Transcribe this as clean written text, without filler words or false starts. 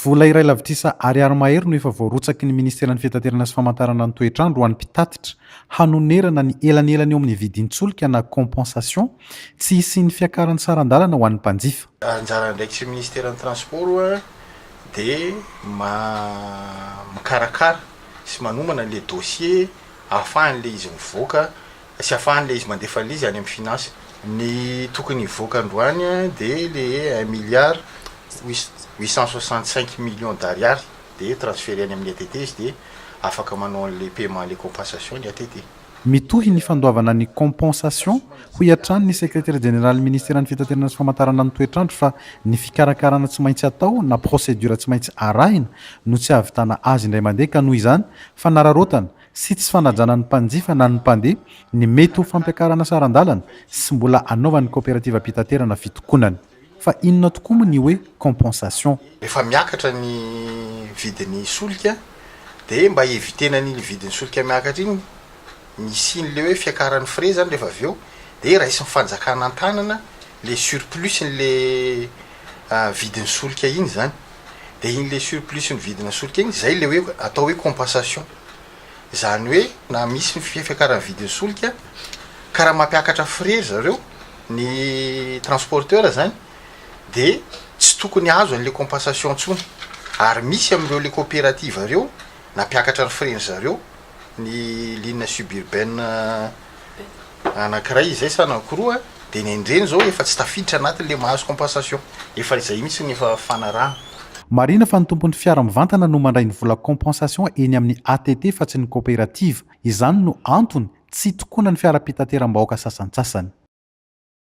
Vola iray lavitrisa ariary mahery no efa voarotsaky ny Ministeran'ny Fitaterana sy Famantarana ny Toetrandro ho an'ny mpitatitra hanonerana ny elanelany eo amin'ny vidin-tsolika na compensation tsy hisian'ny fiakaran'ny sarandalana ho an'ny mpanjifa. Anjara ndraiky sy Ministeran'ny Transport dia mikarakara sy manomana le dossier ahafahan'le izy mivoaka sy ahafahan'le izy mandefa an'le izy any amin'ny finance. Ny tokony hivoaka androany dia le 1 milliard 865 millions d'ariary dia transféré any amin'ny ATT izy dia afaka manao le paiement les compensation ny ATT. Mitohy ny fandoavana ny compensation ho iantrano ny secrétaire général Ministeran'ny Fitaterana sy Famantarana ny Toetrandro fa ny fikarakarana tsy maintsy atao na procédure tsy maintsy arahina no tsy ahavitana azy indray mandeha ka noho izany fanararaotana sy tsy fanajana ny mpanjifa na ny mpandeha ny mety ho fampiakarana sarandalana sy mbola anaovan'ny coopérative mpitaterana fitokonany. Fa inona tokoa moa ny hoe compensation? Rehefa miakatra ny vidin'ny solika dia mba evitena ny vidin'ny solika miakatra iny misy le hoe fiakaran'ny frais zany rehefa avy eo dia raisin'ny fanjakana an-tanana le surplus le vidin'ny solika iny zany. Dia iny le surplus ny vidina solika iny zay le hoe atao hoe compensation. Zany hoe na misy ny fiakaran'ny vidin'ny solika ka raha mampiakatra frais zareo ny transporteur zany dia tsy tokony azo an'le compensation ntsony. Ary misy amin'ireo le coopérative ireo nampiakatra ny frais zareo ny ligne suburbaine anankiray izay sa anankiroa dia ny endreny zao efa tsy tafiditra anatin'le mahazo compensation, efa izay mihitsy ny efa fanarahana. Marina fa ny tompon'ny fiara mivantana no mandray ny vola compensation eny amin'ny ATT fa tsy ny coopérative. Izany no antony tsy tokonany fiara-pitateram-bahoaka sasantsasany.